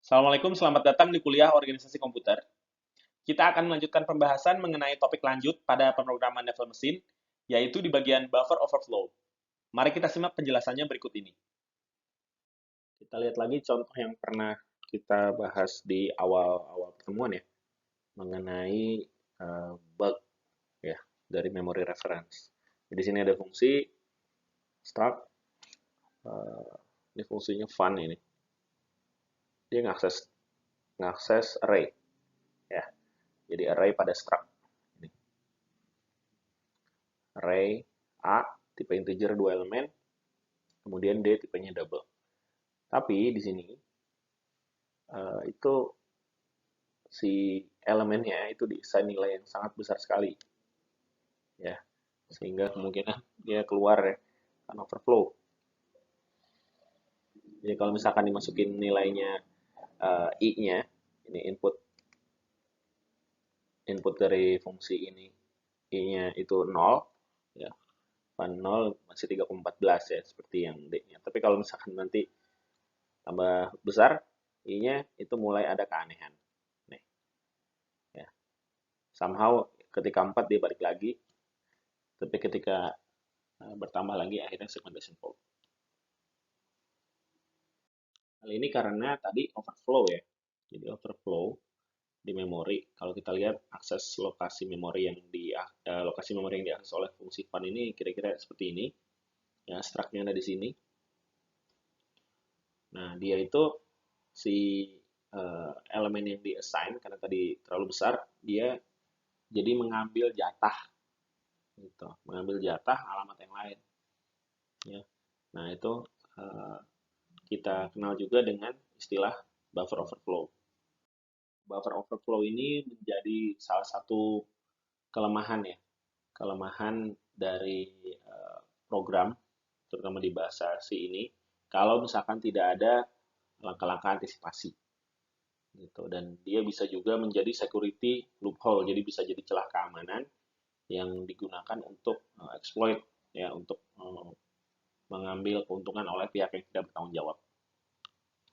Assalamualaikum, selamat datang di kuliah Organisasi Komputer. Kita akan melanjutkan pembahasan mengenai topik lanjut pada pemrograman level mesin, yaitu di bagian buffer overflow. Mari kita simak penjelasannya berikut ini. Kita lihat lagi contoh yang pernah kita bahas di awal-awal pertemuan ya, mengenai bug ya dari memory reference. Di sini ada fungsi struct, ini fungsinya fun ini. Dia ngakses array ya. Jadi array pada struct. Array A tipe integer 2 elemen, kemudian D tipenya double. Tapi di sini itu si elemennya itu diassign nilai yang sangat besar sekali ya, sehingga kemungkinan dia keluar ya, kan overflow. Jadi kalau misalkan dimasukin nilainya i-nya, ini input dari fungsi ini, i-nya itu 0 ya, 0 masih 3,14 ya, seperti yang D-nya. Tapi kalau misalkan nanti tambah besar i-nya, itu mulai ada keanehan. Nih, ya. Somehow ketika 4 dia balik lagi, tapi ketika bertambah lagi akhirnya segmentation fault. Hal ini karena tadi overflow ya. Jadi overflow di memori. Kalau kita lihat akses lokasi memori yang diakses oleh fungsi fun ini kira-kira seperti ini. Ya, struct-nya ada di sini. Nah, dia itu si elemen yang di-assign karena tadi terlalu besar, dia jadi mengambil jatah gitu, mengambil jatah alamat yang lain ya. Nah, itu uh, kita kenal juga dengan istilah buffer overflow. Buffer overflow ini menjadi salah satu kelemahan ya, kelemahan dari program, terutama di bahasa C ini, kalau misalkan tidak ada langkah-langkah antisipasi gitu. Dan dia bisa juga menjadi security loophole, jadi bisa jadi celah keamanan yang digunakan untuk exploit ya, untuk mengambil keuntungan oleh pihak yang tidak bertanggung jawab.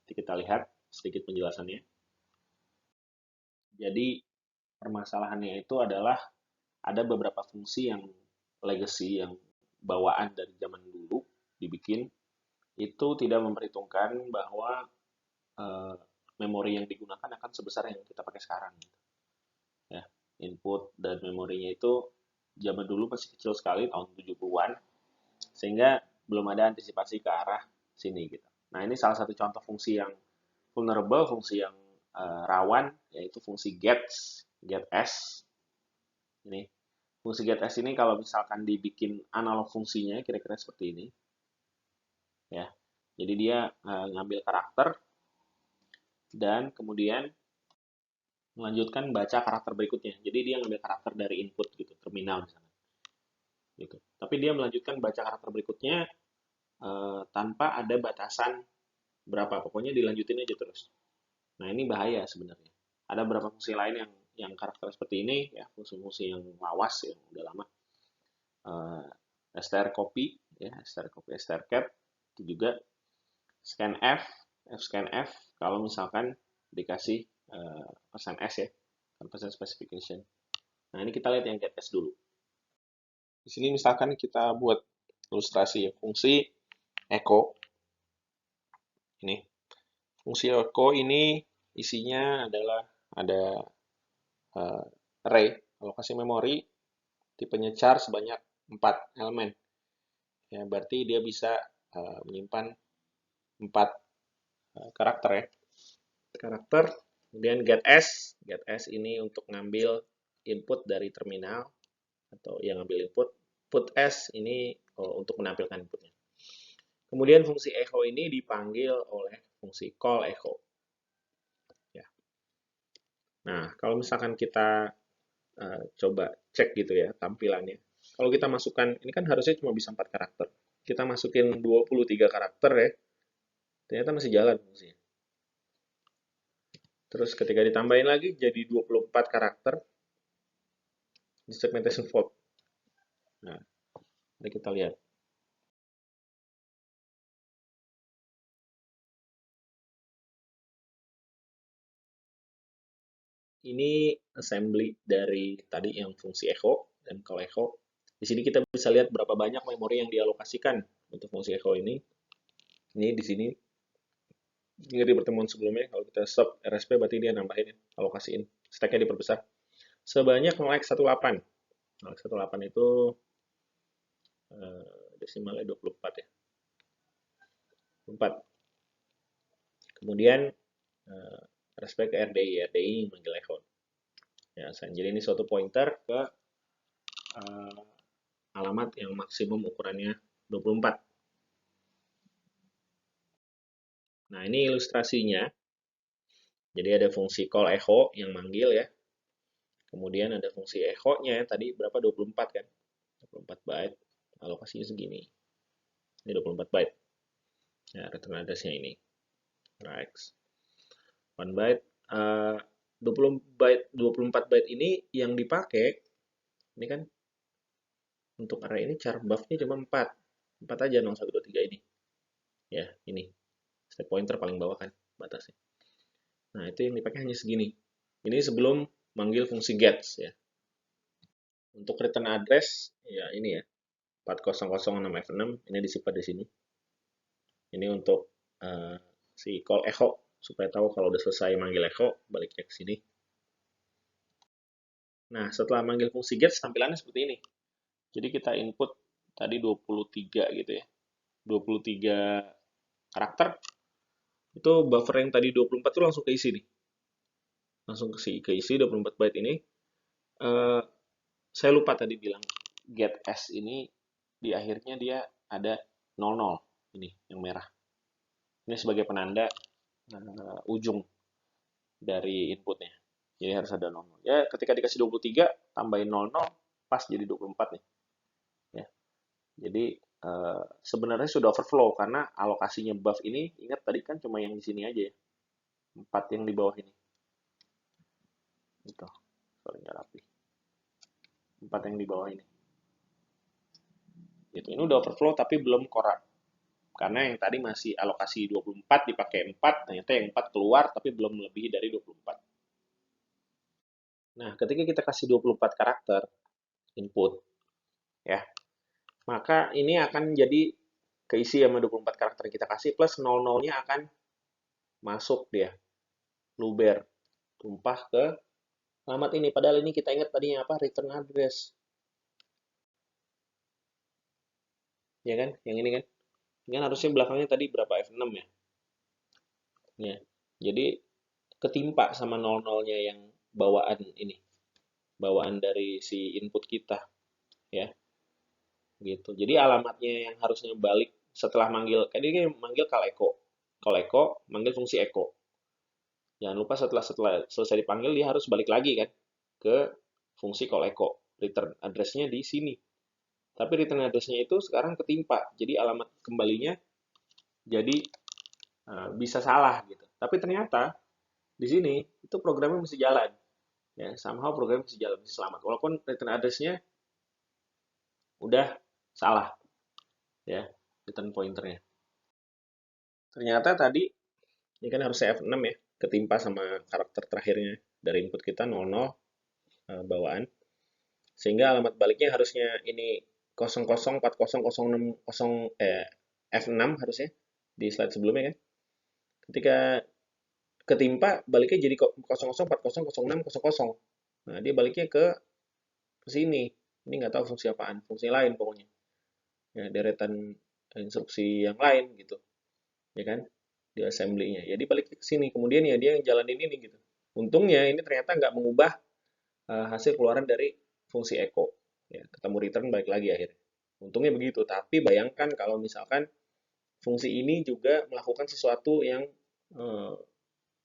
Jadi kita lihat sedikit penjelasannya. Jadi permasalahannya itu adalah ada beberapa fungsi yang legacy, yang bawaan dari zaman dulu dibikin, itu tidak memperhitungkan bahwa uh, memori yang digunakan akan sebesar yang kita pakai sekarang. Ya, input dan memorinya itu zaman dulu masih kecil sekali, tahun 70-an, sehingga belum ada antisipasi ke arah sini gitu. Nah, ini salah satu contoh fungsi yang vulnerable, fungsi yang rawan, yaitu fungsi getS. Ini fungsi getS ini kalau misalkan dibikin analog fungsinya kira-kira seperti ini ya. Jadi dia ngambil karakter dan kemudian melanjutkan baca karakter berikutnya. Jadi dia ngambil karakter dari input gitu, terminal misalnya. Gitu. Tapi dia melanjutkan baca karakter berikutnya tanpa ada batasan berapa, pokoknya dilanjutin aja terus. Nah, ini bahaya sebenarnya. Ada beberapa fungsi lain yang karakter seperti ini ya, fungsi-fungsi yang lawas yang udah lama. strcopy ya, strcopy, strcat itu juga scanf, fscanf kalau misalkan dikasih persen s ya, persen specification. Nah, ini kita lihat yang getS dulu. Di sini misalkan kita buat ilustrasi ya, fungsi echo. Ini fungsi echo ini isinya adalah ada array, alokasi memori, tipenya char sebanyak 4 elemen. Ya, berarti dia bisa menyimpan 4 karakter ya. Karakter, kemudian getS ini untuk ngambil input dari terminal atau yang ngambil input, putS ini untuk menampilkan inputnya. Kemudian fungsi echo ini dipanggil oleh fungsi call echo. Ya. Nah, kalau misalkan kita coba cek gitu ya tampilannya. Kalau kita masukkan, ini kan harusnya cuma bisa 4 karakter. Kita masukin 23 karakter ya, ternyata masih jalan fungsinya. Terus ketika ditambahin lagi jadi 24 karakter di segmentation fault. Nah, mari kita lihat. ini assembly dari tadi yang fungsi echo dan call echo. Di sini kita bisa lihat berapa banyak memori yang dialokasikan untuk fungsi echo ini. Ini di sini. Ini di pertemuan sebelumnya, kalau kita sub RSP berarti dia nambahin, alokasiin. Stacknya diperbesar. Sebanyak 0x18. 0x18 itu desimalnya 24 ya. 24. Kemudian RSP ke RDI. RDI manggil echo. Ya, jadi ini suatu pointer ke alamat yang maksimum ukurannya 24. Nah, ini ilustrasinya. Jadi ada fungsi call echo yang manggil ya. Kemudian ada fungsi echo-nya tadi berapa? 24 kan? 24 byte. Alokasinya segini. Ini 24 byte. Ya, return address-nya ini. X. 1 byte. 24 byte ini yang dipakai, ini kan untuk array ini char buff-nya cuma 4. 4 aja 0, 1, 2, 3 ini. Ya, ini. Stack pointer paling bawah kan batasnya. Nah, itu yang dipakai hanya segini. Ini sebelum manggil fungsi gets ya. Untuk return address, ya ini ya. 4006F6, ini disimpan di sini. Ini untuk si call echo, supaya tahu kalau udah selesai manggil echo, baliknya ke sini. Nah, setelah manggil fungsi gets, tampilannya seperti ini. Jadi kita input tadi 23 gitu ya. 23 karakter. Itu buffer yang tadi 24 itu langsung keisi nih. Langsung keisi 24 byte ini. Saya lupa tadi bilang get s ini di akhirnya dia ada 00 ini yang merah. Ini sebagai penanda ujung dari inputnya. Jadi harus ada 00. Ya, ketika dikasih 23 tambahin 00 pas jadi 24 nih. Ya. Jadi sebenarnya sudah overflow karena alokasinya buff ini, ingat tadi kan cuma yang di sini aja ya. 4 yang di bawah ini. Gitu. Sorry, nggak rapi. 4 yang di bawah ini. Gitu. Ini udah overflow tapi belum korup. Karena yang tadi masih alokasi 24 dipakai 4, ternyata yang 4 keluar tapi belum lebih dari 24. Nah, ketika kita kasih 24 karakter input, ya, maka ini akan jadi keisi sama 24 karakter yang kita kasih, plus 00-nya akan masuk dia, luber, tumpah ke alamat ini. Padahal ini kita ingat tadinya apa? Return address. Ya kan? Yang ini kan? Ini kan harusnya belakangnya tadi berapa? F6 ya? Ya. Jadi ketimpa sama 00-nya yang bawaan ini. Bawaan dari si input kita. Ya. Gitu. Jadi alamatnya yang harusnya balik setelah manggil, kan ini manggil call echo. Call echo, manggil fungsi echo. Jangan lupa setelah selesai dipanggil dia harus balik lagi kan ke fungsi call echo. Return address-nya di sini. Tapi return address-nya itu sekarang ketimpa. Jadi alamat kembalinya jadi bisa salah gitu. Tapi ternyata di sini itu programnya mesti jalan. Ya, somehow programnya mesti jalan, mesti selamat. Walaupun return address-nya udah salah ya, return pointernya. Ternyata tadi ini kan harus F6 ya, ketimpa sama karakter terakhirnya dari input kita 00 bawaan. Sehingga alamat baliknya harusnya ini 004006 F6 harusnya di slide sebelumnya kan. Ketika ketimpa baliknya jadi 00400600. Nah, dia baliknya ke sini. Ini nggak tahu fungsi apaan, fungsi lain pokoknya. Ya, deretan instruksi yang lain gitu. Ya kan? Di assembly-nya. Jadi balik ke sini. Kemudian ya dia yang jalanin ini gitu. Untungnya ini ternyata nggak mengubah hasil keluaran dari fungsi echo. Ya, ketemu return balik lagi akhirnya. Untungnya begitu. Tapi bayangkan kalau misalkan fungsi ini juga melakukan sesuatu yang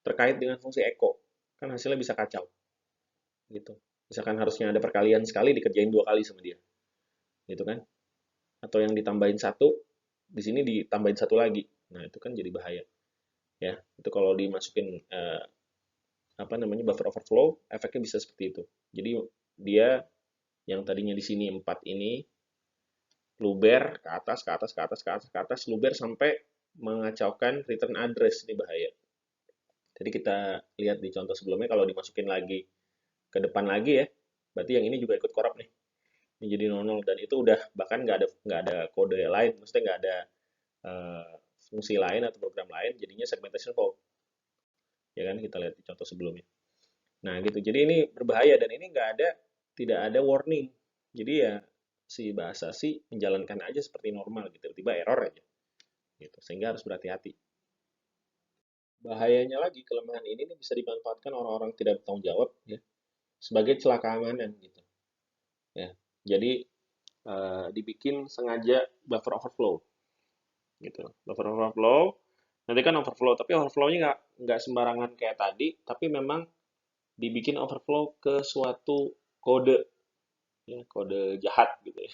terkait dengan fungsi echo. Kan hasilnya bisa kacau. Gitu. Misalkan harusnya ada perkalian sekali dikerjain 2 kali sama dia. Gitu kan? Atau yang ditambahin 1, di sini ditambahin 1 lagi. Nah, itu kan jadi bahaya. Ya, itu kalau dimasukin apa namanya buffer overflow, efeknya bisa seperti itu. Jadi dia yang tadinya di sini 4 ini luber ke atas, ke atas, ke atas, ke atas, ke atas, luber sampai mengacaukan return address, ini bahaya. Jadi kita lihat di contoh sebelumnya kalau dimasukin lagi ke depan lagi ya, berarti yang ini juga ikut korup nih. Ini jadi 00 dan itu udah bahkan nggak ada kode lain, maksudnya nggak ada eh, fungsi lain atau program lain, jadinya segmentation fault. Ya kan kita lihat di contoh sebelumnya. Nah gitu. Jadi ini berbahaya dan ini tidak ada warning. Jadi ya si bahasa sih menjalankan aja seperti normal gitu, tiba-tiba error aja. Gitu. Sehingga harus berhati-hati. Bahayanya lagi kelemahan ini nih bisa dimanfaatkan orang-orang tidak bertanggung jawab ya sebagai celah keamanan gitu ya. Jadi dibikin sengaja buffer overflow gitu. Buffer overflow nanti kan overflow tapi overflow-nya nggak sembarangan kayak tadi tapi memang dibikin overflow ke suatu kode ya, kode jahat gitu ya.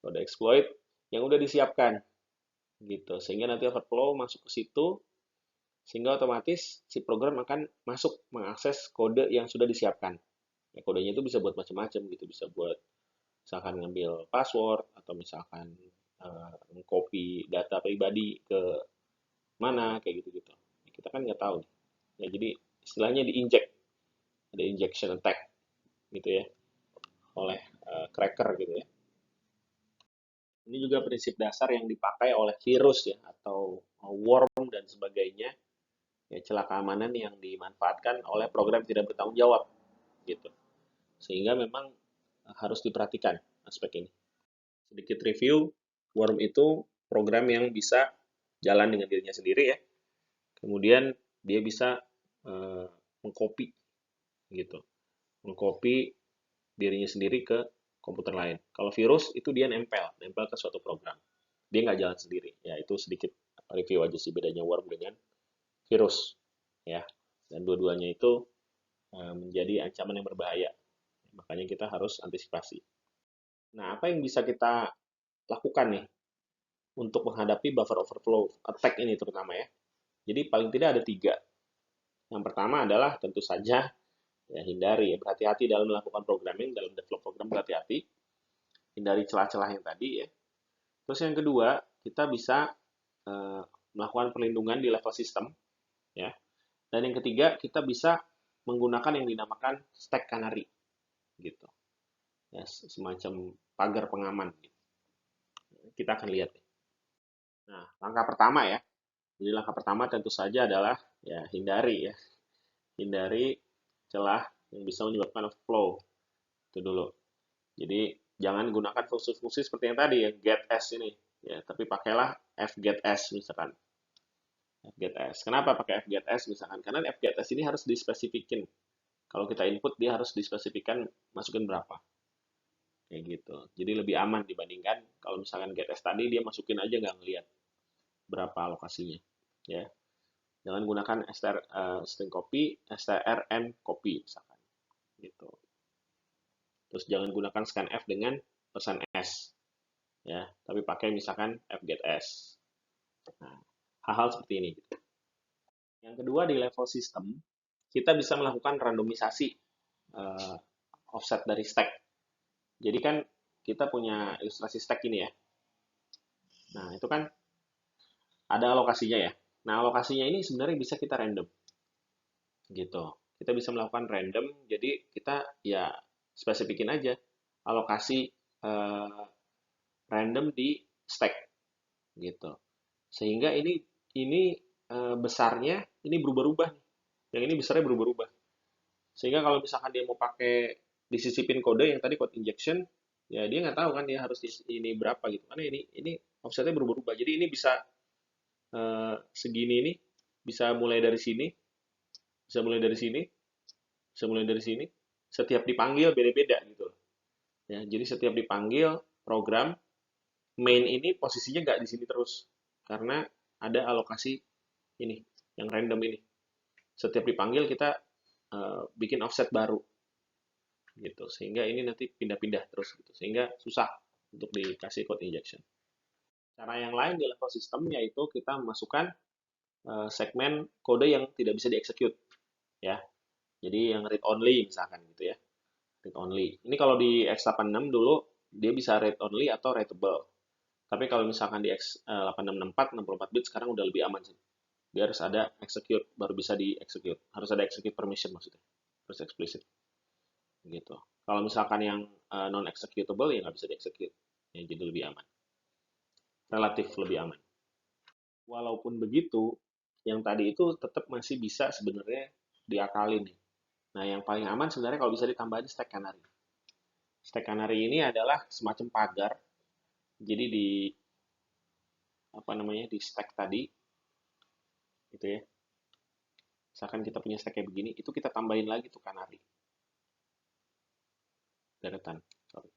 Kode exploit yang udah disiapkan gitu. Sehingga nanti overflow masuk ke situ sehingga otomatis si program akan masuk mengakses kode yang sudah disiapkan. Ya, kodenya itu bisa buat macam-macam gitu, bisa buat misalkan ngambil password atau misalkan mengcopy data pribadi ke mana kayak gitu-gitu. Kita kan nggak tahu. Ya, jadi istilahnya diinjek, ada injection attack gitu ya oleh cracker gitu ya. Ini juga prinsip dasar yang dipakai oleh virus ya atau worm dan sebagainya ya celah keamanan yang dimanfaatkan oleh program tidak bertanggung jawab gitu. Sehingga memang harus diperhatikan aspek ini. Sedikit review, worm itu program yang bisa jalan dengan dirinya sendiri ya. Kemudian dia bisa mengcopy gitu. Mengcopy dirinya sendiri ke komputer lain. Kalau virus itu dia nempel ke suatu program. Dia nggak jalan sendiri. Ya itu sedikit review aja sih bedanya worm dengan virus. Ya, dan dua-duanya itu menjadi ancaman yang berbahaya. Makanya kita harus antisipasi. Nah, apa yang bisa kita lakukan nih untuk menghadapi buffer overflow attack ini terutama ya? Jadi paling tidak ada tiga. Yang pertama adalah tentu saja ya hindari ya berhati-hati dalam melakukan programming, dalam develop program berhati-hati, hindari celah-celah yang tadi ya. Terus yang kedua, kita bisa melakukan perlindungan di level sistem ya. Dan yang ketiga, kita bisa menggunakan yang dinamakan stack canary gitu. Ya, semacam pagar pengaman gitu. Kita akan lihat. Nah, langkah pertama ya. Jadi langkah pertama tentu saja adalah ya hindari ya. Hindari celah yang bisa menyebabkan overflow. Itu dulu. Jadi jangan gunakan fungsi-fungsi seperti yang tadi ya, get s ini. Ya, tapi pakailah fgetS misalkan. fgetS. Kenapa pakai fgetS misalkan? Karena fgetS ini harus dispesifikin. Kalau kita input dia harus dispesifikan masukin berapa. Kayak gitu. Jadi lebih aman dibandingkan kalau misalkan getS tadi dia masukin aja nggak ngeliat berapa alokasinya. Ya, jangan gunakan string copy, strn copy misalkan. Gitu. Terus jangan gunakan scanf dengan %s. Ya, tapi pakai misalkan fgetS. Nah, hal-hal seperti ini. Yang kedua di level sistem, kita bisa melakukan randomisasi uh, offset dari stack. Jadi kan kita punya ilustrasi stack ini ya. Nah, itu kan ada alokasinya ya. Nah, alokasinya ini sebenarnya bisa kita random. Gitu. Kita bisa melakukan random, jadi kita ya spesifikin aja alokasi random di stack gitu. Sehingga ini besarnya ini berubah-ubah. Yang ini besarnya berubah-ubah. Sehingga kalau misalkan dia mau pakai disisipin kode yang tadi code injection, ya dia nggak tahu kan dia harus ini berapa gitu. Karena ini offsetnya berubah-ubah. Jadi ini bisa segini ini bisa mulai dari sini, bisa mulai dari sini, bisa mulai dari sini. Setiap dipanggil beda-beda gitu. Ya, jadi setiap dipanggil program main ini posisinya nggak di sini terus karena ada alokasi ini yang random ini. Setiap dipanggil kita bikin offset baru gitu sehingga ini nanti pindah-pindah terus gitu sehingga susah untuk dikasih code injection. Cara yang lain di level sistem yaitu kita memasukkan segmen kode yang tidak bisa dieksekut ya. Jadi yang read only misalkan gitu ya. Read only. Ini kalau di x86 dulu dia bisa read only atau readable. Tapi kalau misalkan di x8664 64 bit sekarang udah lebih aman sih. Dia harus ada execute, baru bisa di execute. Harus ada execute permission maksudnya. Harus explicit. Gitu. Kalau misalkan yang non-executable, ya nggak bisa di-execute. Ya, jadi lebih aman. Relatif lebih aman. Walaupun begitu, yang tadi itu tetap masih bisa sebenarnya diakalin. Nah, yang paling aman sebenarnya kalau bisa ditambahin stack canary. Stack canary ini adalah semacam pagar. Jadi di apa namanya di stack tadi gitu ya. Misalkan kita punya stack kayak begini, itu kita tambahin lagi tuh canary. Deretan. Sorry.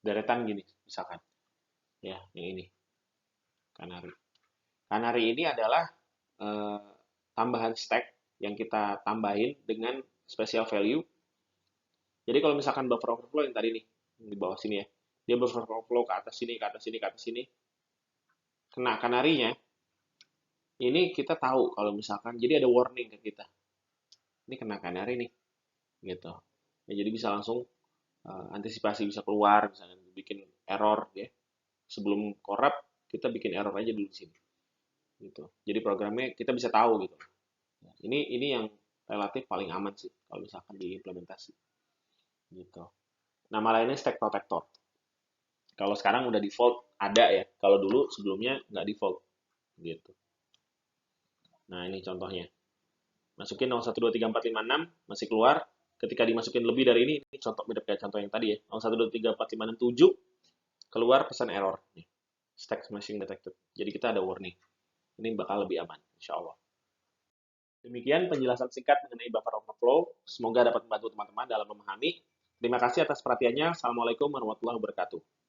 Deretan gini misalkan. Ya, yang ini. Canary. Canary ini adalah eh, tambahan stack yang kita tambahin dengan special value. Jadi kalau misalkan buffer overflow yang tadi nih, di bawah sini ya, dia buffer overflow ke atas sini, ke atas sini, ke atas sini, kena kanarinya, ini kita tahu kalau misalkan, jadi ada warning ke kita, ini kena kanari nih, gitu. Ya, jadi bisa langsung antisipasi, bisa keluar, misalkan bikin error ya. Sebelum corrupt, kita bikin error aja dulu di sini. Gitu. Jadi programnya kita bisa tahu gitu. Ini yang relatif paling aman sih kalau misalkan diimplementasi. Gitu. Nama lainnya stack protector. Kalau sekarang udah default ada ya. Kalau dulu sebelumnya nggak default gitu. Nah ini contohnya. Masukin 0, 1, 2, 3, 4, 5, 6 masih keluar. Ketika dimasukin lebih dari ini contoh mirip kayak contoh yang tadi ya. 0, 1, 2, 3, 4, 5, 6, 7 keluar pesan error. Nih. Stack smashing detected. Jadi kita ada warning. Ini bakal lebih aman, insya Allah. Demikian penjelasan singkat mengenai buffer overflow. Semoga dapat membantu teman-teman dalam memahami. Terima kasih atas perhatiannya. Assalamualaikum warahmatullahi wabarakatuh.